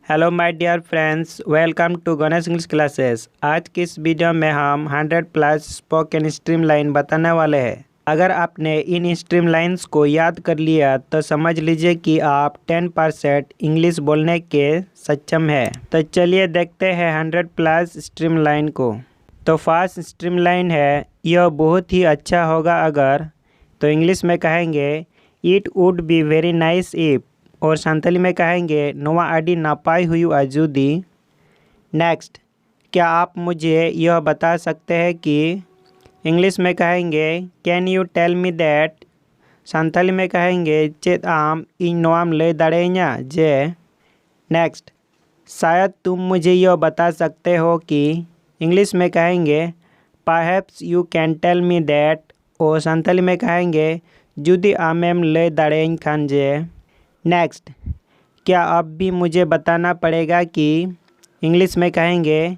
Hello my dear friends, welcome to Ganesh English classes. आज की इस वीडियो में हम 100 प्लस स्पोकन स्ट्रीम लाइन बताने वाले हैं। अगर आपने इन स्ट्रीम लाइन्स को याद कर लिया तो समझ लीजिए कि आप 10% इंग्लिश बोलने के सक्षम हैं। तो चलिए देखते हैं 100 प्लस स्ट्रीम लाइन को। तो फर्स्ट स्ट्रीम लाइन है, यह बहुत ही अच्छा होगा अगर। तो इंग्लिश में कहेंगे it would be very nice if, और संथाली में कहेंगे नोवा आडी नापाई हुई आजुदी। नेक्स्ट, क्या आप मुझे यह बता सकते हैं कि इंग्लिश में कहेंगे can you tell me that. Santhali में कहेंगे चेत आम इन नोआम ले दाड़ेኛ जे। नेक्स्ट, शायद तुम मुझे यह बता सकते हो कि इंग्लिश में कहेंगे perhaps you can tell me that, और संथाली में कहेंगे जुदी आमेम ले दाड़ेñ खान जे। नेक्स्ट, क्या अब भी मुझे बताना पड़ेगा कि इंग्लिश में कहेंगे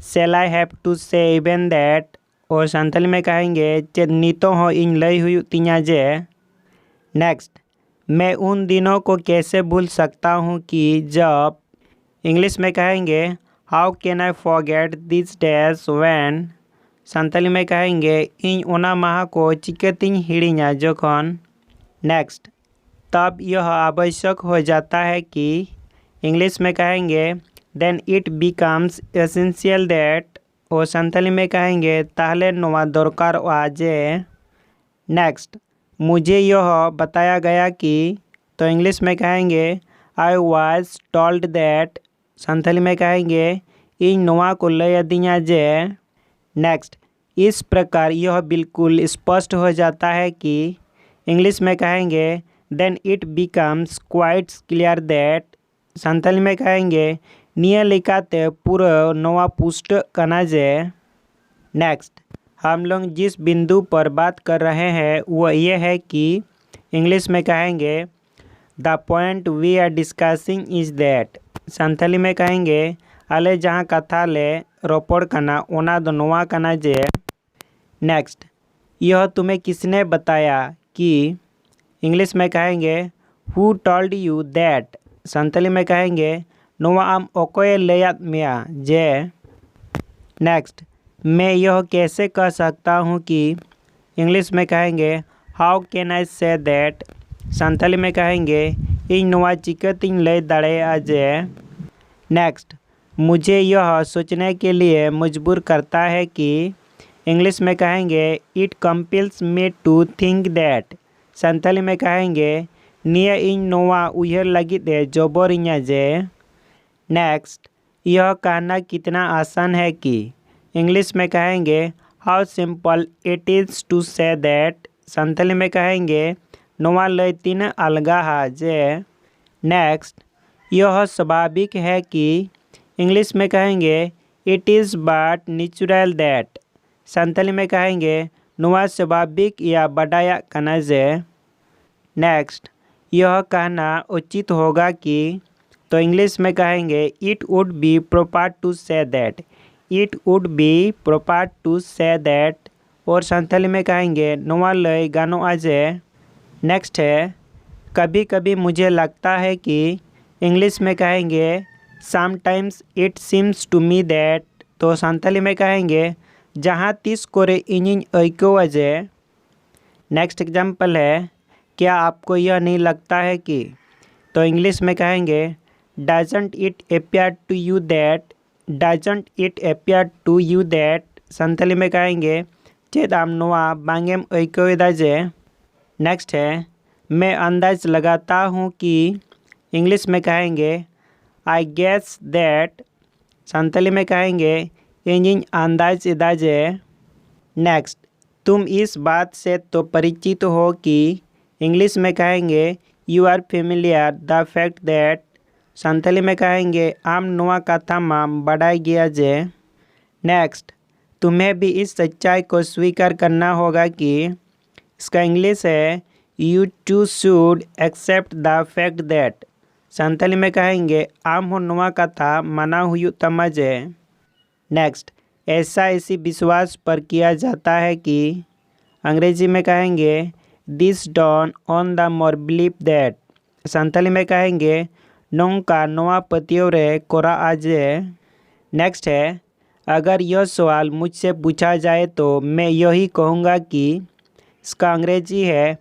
सेल आई हैव टू से इवन दैट, और संथाली में कहेंगे चेद नीतो हो इन लई हुई तिया जे। नेक्स्ट, मैं उन दिनों को कैसे भूल सकता हूँ कि जब। इंग्लिश में कहेंगे how can I forget this days when. Santhali में कहेंगे इन ओना माह को चिकेतिंग हिड़िया जोखन। नेक्स्ट, तब यह आवश्यक हो जाता है कि इंग्लिश में कहेंगे then it becomes essential that, और संथाली में कहेंगे ताहले नोवा दरकार आजे। नेक्स्ट, मुझे यह बताया गया कि। तो इंग्लिश में कहेंगे I was told that. Santhali में कहेंगे इन नोवा को लय दिया जे। नेक्स्ट, इस प्रकार यह बिल्कुल स्पष्ट हो जाता है कि इंग्लिश में कहेंगे then it becomes quite clear that. Santhali में कहेंगे निया लिखाते पूरा नवा पुष्ट कना जे। नेक्स्ट, हम लोग जिस बिंदु पर बात कर रहे हैं वह ये है कि इंग्लिश में कहेंगे the point we are discussing is that. Santhali में कहेंगे आले जहाँ कथा ले रोपड़ कना ओना दो नवा कना जे। नेक्स्ट, यह तुम्हें किसने बताया कि। इंग्लिश में कहेंगे who told you that. Santhali में कहेंगे नोवा आम ओकोए लेयात मिया जे। नेक्स्ट, मैं यह कैसे कह सकता हूँ कि। इंग्लिश में कहेंगे हाउ कैन आई से दैट। संथाली में कहेंगे इन नोवा चिकतिंग ले दाड़े आजे। नेक्स्ट, मुझे यह सोचने के लिए मजबूर करता है कि। इंग्लिश में कहेंगे it compels me to think that. Santhali में कहेंगे निया इन नोवा उयहर लगी दे जोबोरिया जे। नेक्स्ट, यह कहना कितना आसान है कि। इंग्लिश में कहेंगे how simple it is to say that. Santhali में कहेंगे नोवा लय तीन अलगा हा जे। नेक्स्ट, यह स्वाभाविक है कि। इंग्लिश में कहेंगे it is but natural that. Santhali में कहेंगे नोवा स्वाभाविक या बडाया कना जे। नेक्स्ट, यह कहना उचित होगा कि। तो इंग्लिश में कहेंगे it would be proper to say that. It would be proper to say that, और संथाली में कहेंगे नोवा लय गानो आजे। नेक्स्ट है, कभी कभी मुझे लगता है कि। इंग्लिश में कहेंगे sometimes it seems to me that. तो संथाली में कहेंगे जहाँ तीस कोरे इंजिन ऐको अजे। नेक्स्ट एग्जाम्पल है, क्या आपको यह नहीं लगता है कि। तो इंग्लिश में कहेंगे doesn't it appear to you that. Doesn't it appear to you that. Santhali में कहेंगे चेद आम नोआ बांगेम ऐको जे। नेक्स्ट है, मैं अंदाज लगाता हूँ कि। इंग्लिश में कहेंगे आई गेस दैट। संथाली में कहेंगे इंजिन अंदाज इदाजे। नेक्स्ट, तुम इस बात से तो परिचित हो कि। इंग्लिश में कहेंगे you are familiar the fact that. Santhali में कहेंगे आम नोआ कथा माम बढ़ाई गया जे। नेक्स्ट, तुम्हें भी इस सच्चाई को स्वीकार करना होगा कि। इसका इंग्लिश है you too should accept the fact that. Santhali में कहेंगे आम हो नोआ कथा माना हुई तमजे। नेक्स्ट, ऐसा इसी विश्वास पर किया जाता है कि। अंग्रेजी में कहेंगे this dawn on the more believe that. Santhali में कहेंगे नोंका नोआ पतियों रे कोरा आजे। नेक्स्ट है, अगर यह सवाल मुझसे पूछा जाए तो मैं यही कहूँगा कि इसका अंग्रेजी है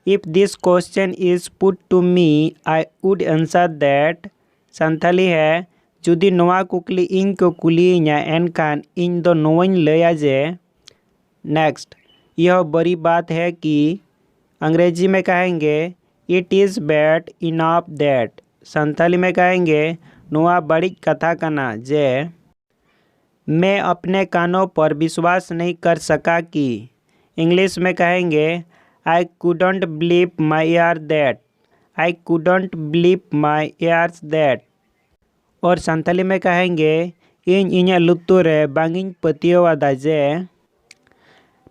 if this question is put to me I would answer that. Santhali है जुदी नोआ कुकली इन को कुलिया एनखान इन दो नोइन लया जे। नेक्स्ट, यह बड़ी बात है कि अंग्रेजी में कहेंगे it is bad enough that. Santhali में कहेंगे नोआ बड़ी कथा कना जे मैं अपने कानों पर विश्वास नहीं कर सका कि। इंग्लिश में कहेंगे I couldn't believe my year that. I couldn't believe my years that. और संथाली में कहेंगे इन इन्हें लुतुरे बांगिन पतियोवादा जे।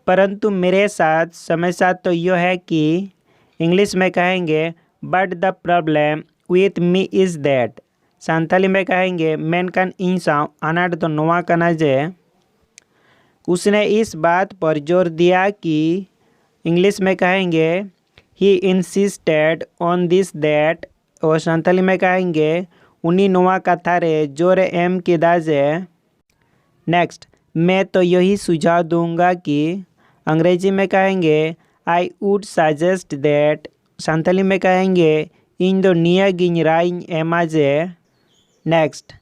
परंतु मेरे साथ समस्या तो यह है कि इंग्लिश में कहेंगे but the problem with me is that. Santhali में कहेंगे मेनकान इंसाव अनाट तो नोआ कना जे उसने इस बात पर जोर दिया कि। इंग्लिश में कहेंगे he insisted on this that. और संथाली में कहेंगे उन्हीं नोआ कथा रे जोर एम के दाजे। नेक्स्ट, मैं तो यही सुझाव दूंगा कि अंग्रेजी में कहेंगे I would suggest that. Santhali में कहेंगे इन दो निया गिन राइन एमाजे। नेक्स्ट,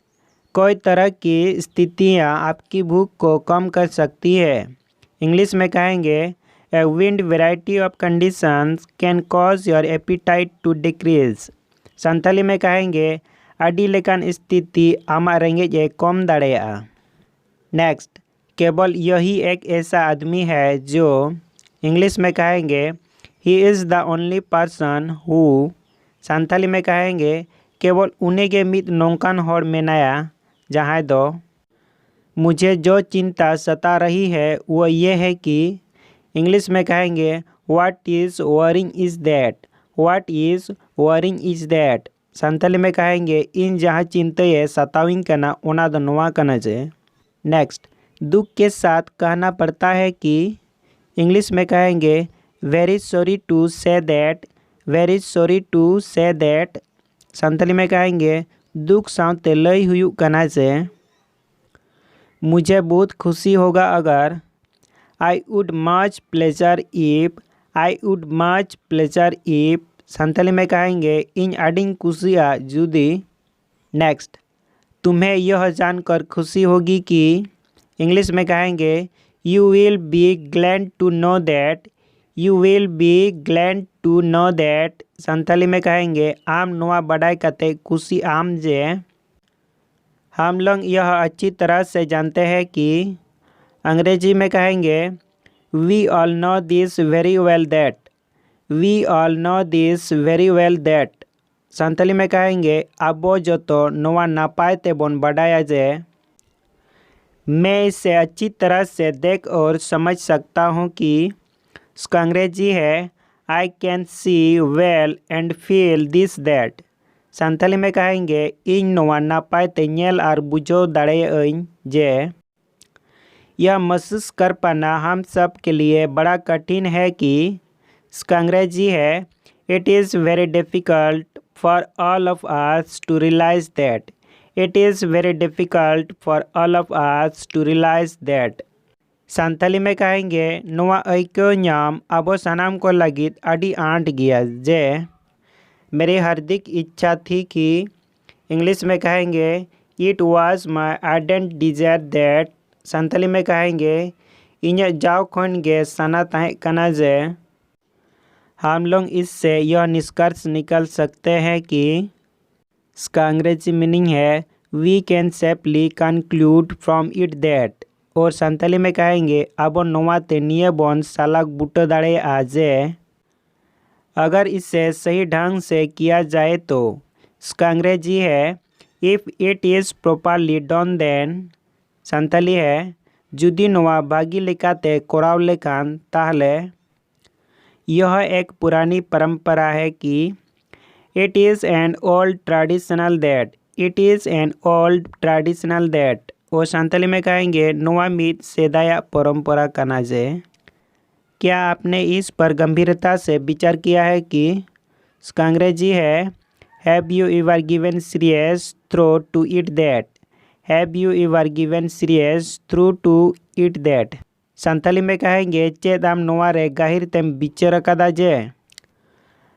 कोई तरह की स्थितियाँ आपकी भूख को कम कर सकती है। इंग्लिश में कहेंगे a wind variety of conditions can cause your appetite to decrease. Santhali में कहेंगे अडी लेकान स्थिति आमा रेंगेज ए कम दाड़ेया। नेक्स्ट, केवल यही एक ऐसा आदमी है जो। इंग्लिश में कहेंगे he is the only person who. Santhali में कहेंगे केवल उन्हें के मित नौकान होड़ में नया जहाँ दो। मुझे जो चिंता सता रही है वो ये है कि। इंग्लिश में कहेंगे what is worrying is that. What is worrying is that. Santhali में कहेंगे इन जहाँ चिंता सताविंग कना ओना दो नोआ कना जे। नेक्स्ट, दुख के साथ कहना पड़ता है कि। इंग्लिश में कहेंगे very sorry to say that. Very sorry to say that. Santhali में कहेंगे दुख साउते लई हुई कना से मुझे बहुत खुशी होगा अगर। I would much pleasure if. I would much pleasure if. Santhali में कहेंगे इन अडिंग कुशिया जुदी। नेक्स्ट, तुम्हें यह जानकर खुशी होगी कि। इंग्लिश में कहेंगे you will be glad to know that. You will be glad to know that. Santhali में कहेंगे आम नोआ बढ़ाई कते खुशी आम जे। हम लोग यह अच्छी तरह से जानते हैं कि। अंग्रेजी में कहेंगे we all know this very well that. We all know this very well that. Santhali में कहेंगे अबो जो तो नोआ नापाय ते बोन बढ़ाया जे। मैं इसे अच्छी तरह से देख और समझ सकता हूँ कि। इसका अंग्रेजी है I can see well and feel this that. Santhali में कहेंगे इन नोआ नापाय ते नेल आर बुझो दाड़े जे। यह महसूस कर पाना हम सब के लिए बड़ा कठिन है कि। इसका अंग्रेजी है it is very difficult for all of us to realise that. It is very difficult for all of us to realise that. Santhali में कहेंगे नोआ ऐक्यो न्याम अबो सनाम को लगित अडी आंट गया जे मेरी हार्दिक इच्छा थी कि। इंग्लिश में कहेंगे it was my ardent desire that. Santhali में कहेंगे इन्हें जाओ खन गे सना ताहे कना जे। हम लोग इससे यह निष्कर्ष निकाल सकते हैं कि। इसका अंग्रेजी मीनिंग है we can safely conclude from it that. और संथाली में कहेंगे अब नोआ ते निये बोन सालाक बूटो दाड़े आजे। अगर इसे सही ढंग से किया जाए तो। इसका अंग्रेजी है if it is properly done then. Santhali है जुदी नोआ भागी लेकाते कोराव लेखान ताहले। यह एक पुरानी परंपरा है कि। It is an old traditional that. It is an old traditional that. और संथाली में कहेंगे नोआ मित सेदाया परंपरा कना जे। क्या आपने इस पर गंभीरता से विचार किया है कि। इसका अंग्रेजी है Have you ever given serious thought to it that? Have you ever given serious thought to it that? Santhali में कहेंगे चेद आम नोआ रे गाहिर तेम बिचर कदा जे।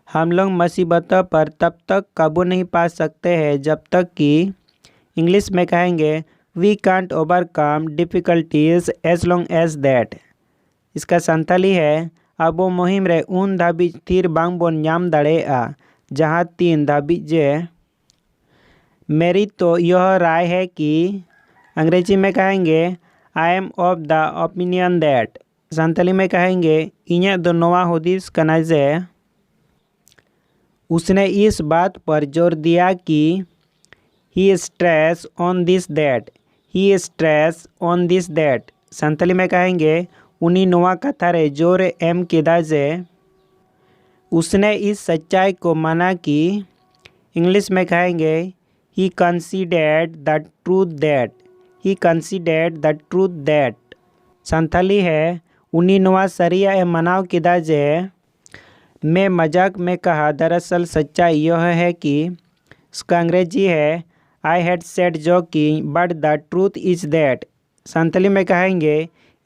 हम लोग मुसीबतों पर तब तक काबू नहीं पा सकते हैं जब तक कि इंग्लिश में कहेंगे we can't overcome difficulties as long as that. इसका संथाली है अबो मुहिम रे उन धाबी थीर बांग बोन ᱧᱟᱢ दाड़ेगा जहाँ 3 धाबी जे। मेरी तो यह राय है कि अंग्रेजी में कहेंगे I am of the opinion that. Santhali में कहेंगे इन्हें दो नोआ हुदीस कना जे। उसने इस बात पर जोर दिया कि he stress on this that. He stress on this that. Santhali में कहेंगे उनी नोआ कथा रे जोर एम केदा जे। उसने इस सच्चाई को माना कि इंग्लिश में कहेंगे he considered the truth that. He considered the truth that. Santhali है उनी नोआ सरिया ए मनाव केदा जे। मैं मजाक में कहा दरअसल सच्चाई यह है कि इसका अंग्रेजी है I had said joking but the truth is that. Santhali में कहेंगे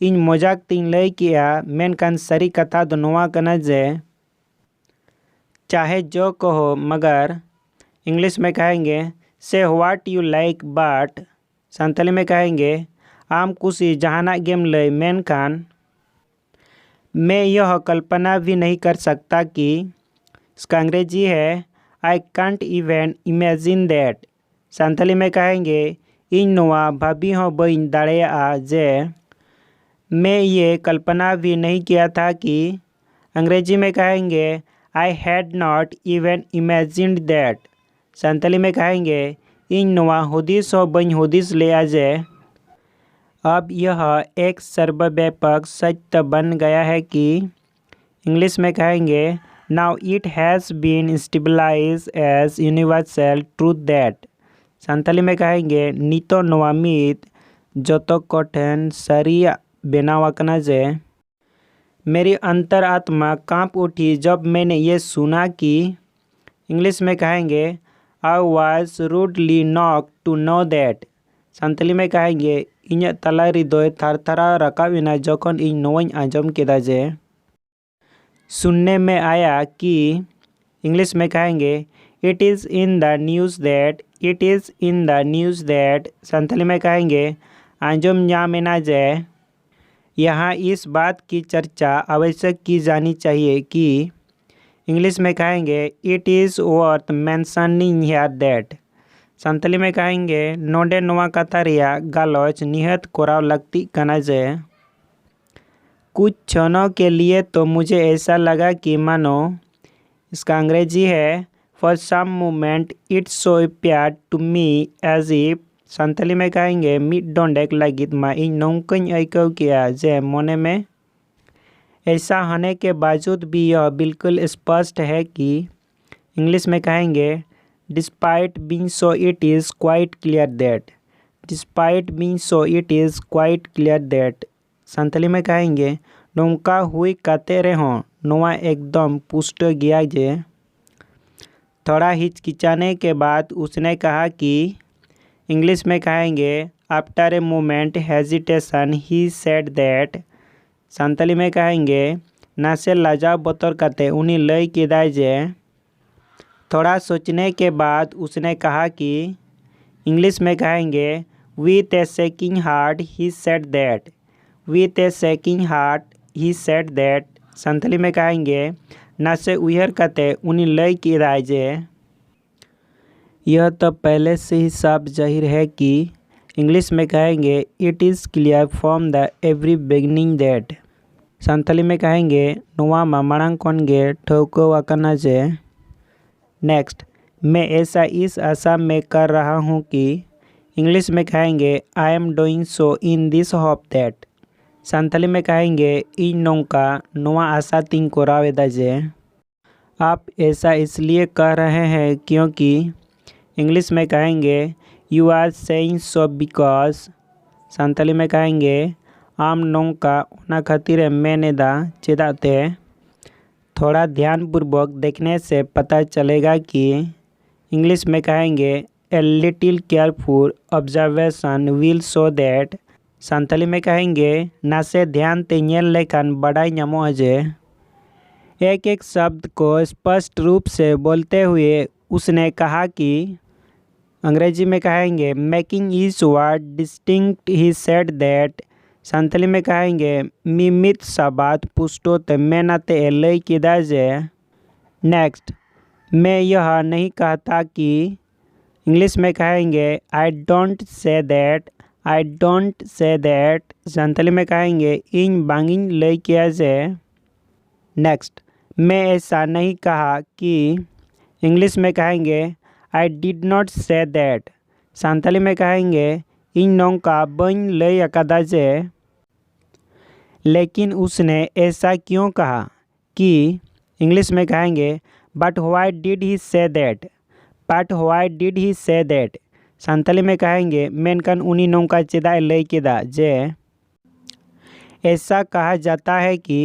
इन मजाक तीन लय किया मेनकान सरी कथा दो नोआ कना जे चाहे जो कहो मगर। इंग्लिश में कहेंगे से what you like but. Santhali में कहेंगे आम कुसी जहाना गेम लय मेनकान मैं यह कल्पना भी नहीं कर सकता कि। इसका अंग्रेजी है I can't even imagine that. Santhali में कहेंगे इन नोआ भाभी हो बइन दाड़ेया जे। मैं ये कल्पना भी नहीं किया था कि। अंग्रेजी में कहेंगे I had not even imagined that. Santhali में कहेंगे इन नोआ हुदीस हो बइन हुदीस ले जे। अब यह एक सर्वव्यापक सत्य बन गया है कि इंग्लिश में कहेंगे now it has been stabilise as universal truth that. Santhali में कहेंगे नितो नोआ मित जोतो कोठेन सरिया बेनाव आकना जे। मेरी अंतरात्मा कांप उठी जब मैंने ये सुना कि। इंग्लिश में कहेंगे I was rudely knock to know that. Santhali में कहेंगे इन्हें तलारी दोय थरथरा रकाबिना जखन इन नोइन आंजम केदा जे। सुनने में आया कि। इंग्लिश में कहेंगे it is in the news that. It is in the news that. Santhali में कहेंगे आंजम ᱧᱟᱢᱮᱱᱟ जे। यहाँ इस बात की चर्चा आवश्यक की जानी चाहिए कि। इंग्लिश में कहेंगे it is worth mentioning here that. Santhali में कहेंगे नोडे नोआ कथा रिया गालोच निहत कोराव लगती कना जे। कुछ क्षणों के लिए तो मुझे ऐसा लगा कि मानो। इसका अंग्रेजी है for some moment it so appeared to me as if. Santhali में कहेंगे मिड डोंडेक लगित मा इन नौकन ऐकव किया जे मोने में। ऐसा होने के बावजूद भी यह बिल्कुल स्पष्ट है कि। इंग्लिश में कहेंगे despite being so it is quite clear that. Despite being so it is quite clear that. Santhali में कहेंगे नौका हुई काते रहो नोआ एकदम पुष्ट गया जे। थोड़ा हिचकिचाने के बाद उसने कहा कि। इंग्लिश में कहेंगे after a moment hesitation he said that. Santhali में कहेंगे नासे लाजा बतर काते उनी लय केदा जे। थोड़ा सोचने के बाद उसने कहा कि। इंग्लिश में कहेंगे with A shaking heart he said that. With A shaking heart he said that. Santhali में कहेंगे नासे उहर काते उनी लय केदा जे। यह तो पहले से ही साफ जाहिर है कि। इंग्लिश में कहेंगे it is clear from the every beginning that. Santhali में कहेंगे नोआ मा मांग खन गे ठौको आकना जे। नेक्स्ट मैं ऐसा इस आशा में कर रहा हूँ कि। इंग्लिश में कहेंगे I am doing so in this hope that. Santhali में कहेंगे इन नौका नोआ आशा तीन कोरावेदा जे। आप ऐसा इसलिए कह रहे हैं क्योंकि। इंग्लिश में कहेंगे you are saying so because. Santhali में कहेंगे आम नौका ओना खातिर मैंने दा चेदाते। थोड़ा ध्यानपूर्वक देखने से पता चलेगा कि। इंग्लिश में कहेंगे a little careful observation will show that. Santali में कहेंगे नासे ध्यान ते ñel लेखान बड़ाई ᱧᱟᱢᱚᱜᱼᱟ जे। एक एक शब्द को स्पष्ट रूप से बोलते हुए उसने कहा कि अंग्रेजी में कहेंगे making each word distinct he said that. Santali में कहेंगे मिमित साबात पुष्टो ते मेनाते लई किदा जे। नेक्स्ट, मैं यह नहीं कहता कि। इंग्लिश में कहेंगे I don't say that. I don't say that. Santali में कहेंगे इन बांगिन लई किया जे। नेक्स्ट, मैं ऐसा नहीं कहा कि। इंग्लिश में कहेंगे आई डिड नॉट से दैट। सानताली में कहेंगे इन नौका बन लई अकादा जे। लेकिन उसने ऐसा क्यों कहा कि। इंग्लिश में कहेंगे but why did he say that. But why did he से दैट। सानताली में कहेंगे मेनकान उनी नौका चेदा लई केदा जे। ऐसा कहा जाता है कि।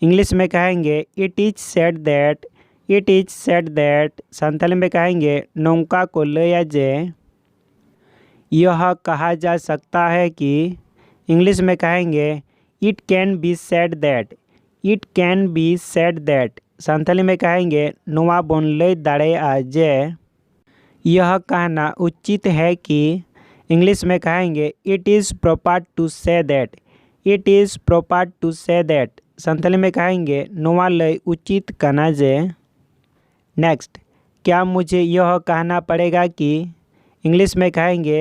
इंग्लिश में कहेंगे it is said that. It is said that. Santali में कहेंगे नौका को लया जे। यह कहा जा सकता है कि। इंग्लिश में कहेंगे it can be said that. It can be said that. Santali में कहेंगे नोआ बोन लई दाड़ेया जे। यह कहना उचित है कि। इंग्लिश में कहेंगे it is proper to say that. It is proper to say that. Santali में कहेंगे नोआ लई उचित कना जे। नेक्स्ट, क्या मुझे यह कहना पड़ेगा कि। इंग्लिश में कहेंगे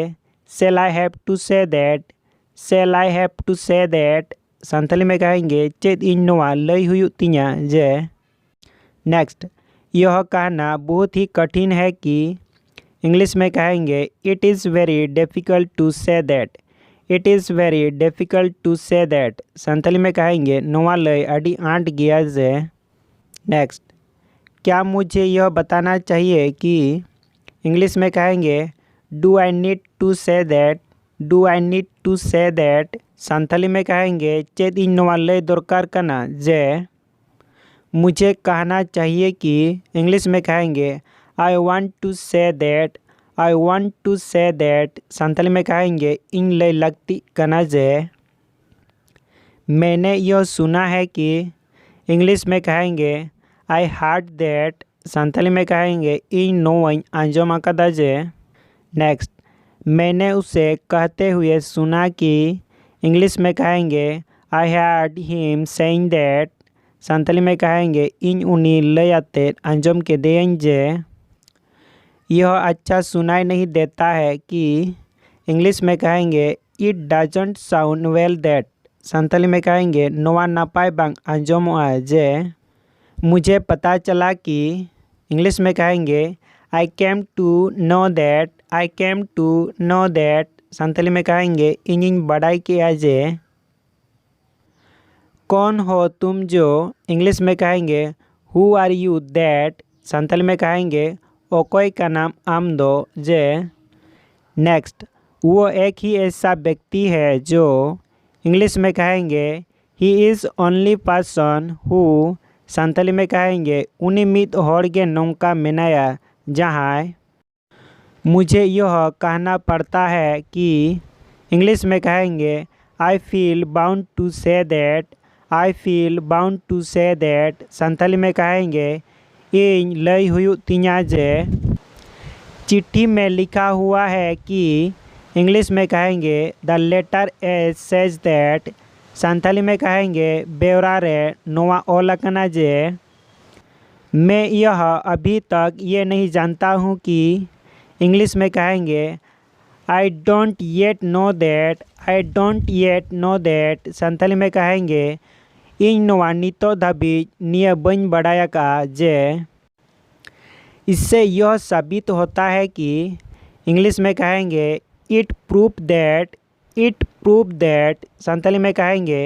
shall I have to say that. Shall I have to say that. Santali में कहेंगे चेद इन नोआ लई हुयुग तिñा जे। नेक्स्ट, यह कहना बहुत ही कठिन है कि। इंग्लिश में कहेंगे it is very difficult to say that. It is very difficult to say that. Santali में कहेंगे नोआ लई अड़ी आंट गया जे। नेक्स्ट, क्या मुझे यह बताना चाहिए कि। इंग्लिश में कहेंगे do I need to say that. Do I need to say that. Santali में कहेंगे चेद इन नोआ लई दरकार कना जे। मुझे कहना चाहिए कि। इंग्लिश में कहेंगे I want to say that. I want to say that. Santali में कहेंगे इन लई लगती कना जे। मैंने यह सुना है कि। इंग्लिश में कहेंगे आई हार्ड दैट। सानताली में कहेंगे इन नोई आंजम अकादा जे। नेक्स्ट, मैंने उसे कहते हुए सुना कि। इंग्लिश में कहेंगे I heard him saying that. Santali में कहेंगे इन उनी लयाते आंजम के दें जे। यह अच्छा सुनाई नहीं देता है कि। इंग्लिश में कहेंगे it doesn't sound well that. Santali में कहेंगे नोआ नापाय बांग आंजमोआ जे। मुझे पता चला कि। इंग्लिश में कहेंगे I came to know that. I came to know that. Santali में कहेंगे इनिंग बड़ाई किया जे। कौन हो तुम जो। इंग्लिश में कहेंगे who are you that. Santali में कहेंगे ओकोई का नाम आम दो जे। नेक्स्ट, वो एक ही ऐसा व्यक्ति है जो। इंग्लिश में कहेंगे he is only person who. Santali में कहेंगे उनी मित होड़गे नौका मेनाया जहाँ। मुझे यह कहना पड़ता है कि। इंग्लिश में कहेंगे I feel bound to say that. I feel bound to say that. Santali में कहेंगे इन लई हुयुग तिñा जे। चिट्ठी में लिखा हुआ है कि। इंग्लिश में कहेंगे the letter as says that. Santali में कहेंगे बेवरा रे नोआ ओलकना जे। मैं यह अभी तक ये नहीं जानता हूँ कि। इंग्लिश में कहेंगे I don't yet no that. I don't yet no that. Santali में कहेंगे इन नोआ नितो धाबी निया बन बढ़ाया का जे। इससे यह साबित होता है कि। इंग्लिश में कहेंगे it proof that. It proof that. Santali में कहेंगे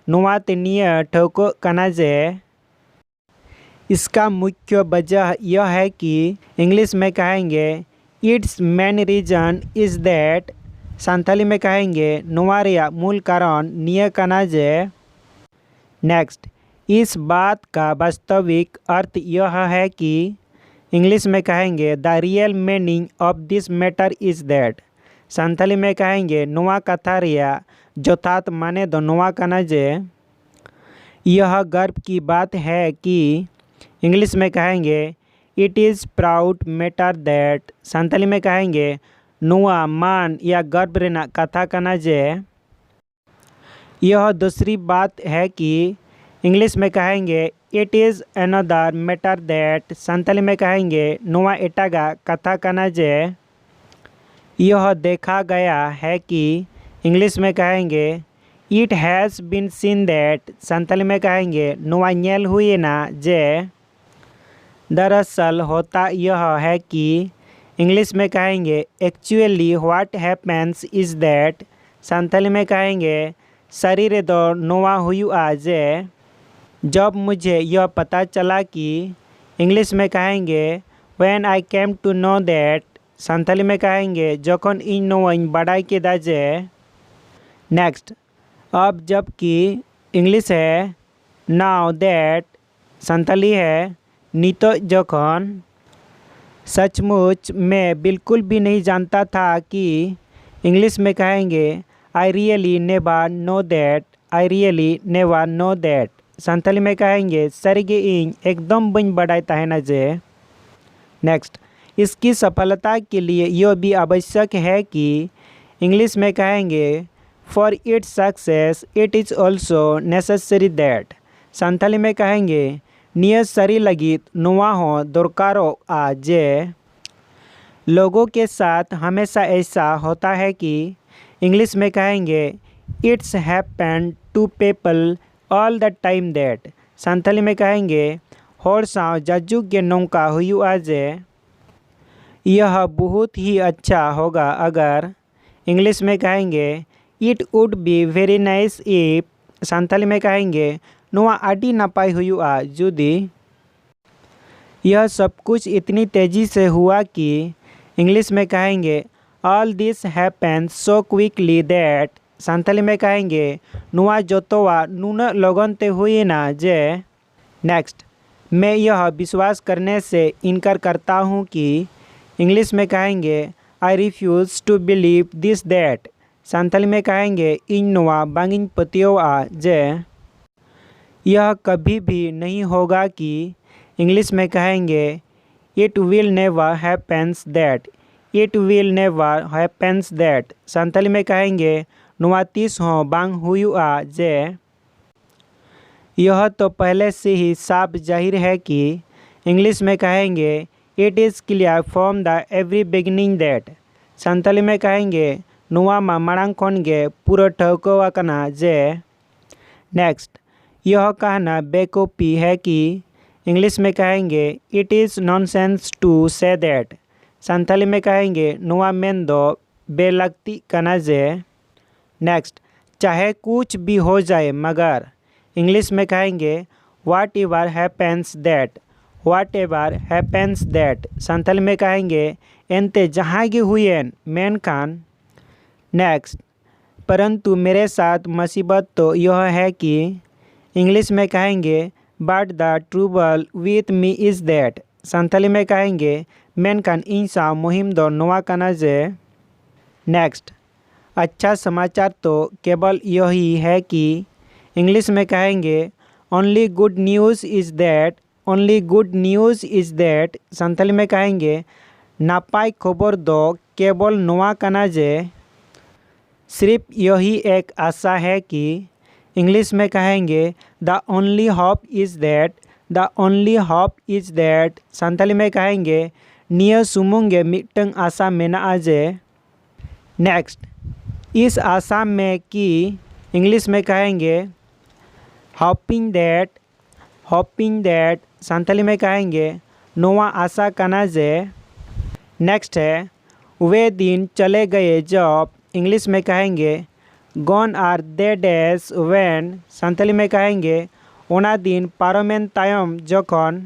नोआ ते निया ठोको कना जे। इसका मुख्य वजह यह है कि। इंग्लिश में कहेंगे its main reason is that. Santali में कहेंगे नोआ रेया मूल कारण निया कना जे। नेक्स्ट, इस बात का वास्तविक अर्थ यह है कि। इंग्लिश में कहेंगे the real meaning of this matter is that. Santhali में कहेंगे नोआ कथा रिया जोथात माने दो नोआ कना जे यह गर्व की बात है कि। इंग्लिश में कहेंगे it is proud matter that. Santhali में कहेंगे नोआ मान या गर्व रेना कथा कना जे यह दूसरी बात है कि। इंग्लिश में कहेंगे it is another matter that. Santhali में कहेंगे नोआ एटागा कथा कना जे यह देखा गया है कि। इंग्लिश में कहेंगे it has been seen that. Santhali में कहेंगे नोआ नेल हुए ना जे। दरअसल होता यह है कि। इंग्लिश में कहेंगे actually what happens is that. Santhali में कहेंगे शरीर दो नोआ हुआ जे जब मुझे यह पता चला कि। इंग्लिश में कहेंगे when I came to know that. Santhali में कहेंगे जखन इन नोइन बड़ाई के दाजे। नेक्स्ट अब जबकि इंग्लिश है नाउ दैट। संथाली है नितो जखन। सचमुच मैं बिल्कुल भी नहीं जानता था कि। इंग्लिश में कहेंगे I really never know that. I really never know that. Santhali में कहेंगे सरगे इन एकदम बन बड़ाई तहना जे। नेक्स्ट इसकी सफलता के लिए यह भी आवश्यक है कि। इंग्लिश में कहेंगे for its success it is also necessary that. Santhali में कहेंगे नियत सरी लगित नुआ हो दरकारो आ जे। लोगों के साथ हमेशा ऐसा होता है कि। इंग्लिश में कहेंगे it's happened to people all the time that. Santhali में कहेंगे होर साव जज्जू के नौका हुआ जे यह बहुत ही अच्छा होगा अगर। इंग्लिश में कहेंगे it would be very nice if. Santhali में कहेंगे नोआ आडी नापाई हुआ जुदी। यह सब कुछ इतनी तेज़ी से हुआ कि। इंग्लिश में कहेंगे all this happens so quickly that. Santhali में कहेंगे नुआ जोतोवा नून लगन ते हुए ना जे। नेक्स्ट मैं यह विश्वास करने से इनकार करता हूँ कि। इंग्लिश में कहेंगे I refuse to believe this that. Santhali में कहेंगे इन नुआ बांगिन पतियोआ जे यह कभी भी नहीं होगा कि। इंग्लिश में कहेंगे it will never happens that. It will never happens that. Santhali में कहेंगे नुआ तीस हो बांग हुआ जे। यह तो पहले से ही साफ जाहिर है कि। इंग्लिश में कहेंगे it is clear from the every beginning that. Santhali में कहेंगे नुआ मा मांग खन गे पूरा ठौकवा कना जे। नेक्स्ट यह कहना बेकूफ़ी है कि। इंग्लिश में कहेंगे it is nonsense to say that. Santhali में कहेंगे नुआ मेन दो बेलगती कना जे। नेक्स्ट चाहे कुछ भी हो जाए मगर। इंग्लिश में कहेंगे whatever happens that. Whatever happens that. Santhali में कहेंगे एनते जहाँ गे हुए मेन खान। नेक्स्ट परंतु मेरे साथ मुसीबत तो यह है कि। इंग्लिश में कहेंगे but the trouble with me is that. Santhali में कहेंगे मेन खान इंसा मुहिम दो नोआ कना जे। नेक्स्ट अच्छा समाचार तो केवल यही है कि। इंग्लिश में कहेंगे only good news is that. Only good news is that. Santhali में कहेंगे नापाई खबर दो केवल नोआ कना जे सिर्फ यही एक आशा है कि। इंग्लिश में कहेंगे the only hope is that. The only hope is that. Santhali में कहेंगे निया सुमुंगे मिटंग आशा मेना जे। नेक्स्ट इस आशा में कि। इंग्लिश में कहेंगे hoping that. Hoping that. Santhali में कहेंगे नोआ आशा कना जे। नेक्स्ट है वे दिन चले गए जब। इंग्लिश में कहेंगे gone are the days when. Santhali में कहेंगे ओना दिन पारोमेन तायम जखन।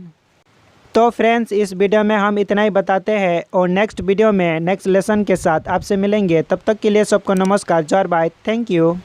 तो फ्रेंड्स इस वीडियो में हम इतना ही बताते हैं और नेक्स्ट वीडियो में नेक्स्ट लेसन के साथ आपसे मिलेंगे। तब तक के लिए सबको नमस्कार जय बाय थैंक यू।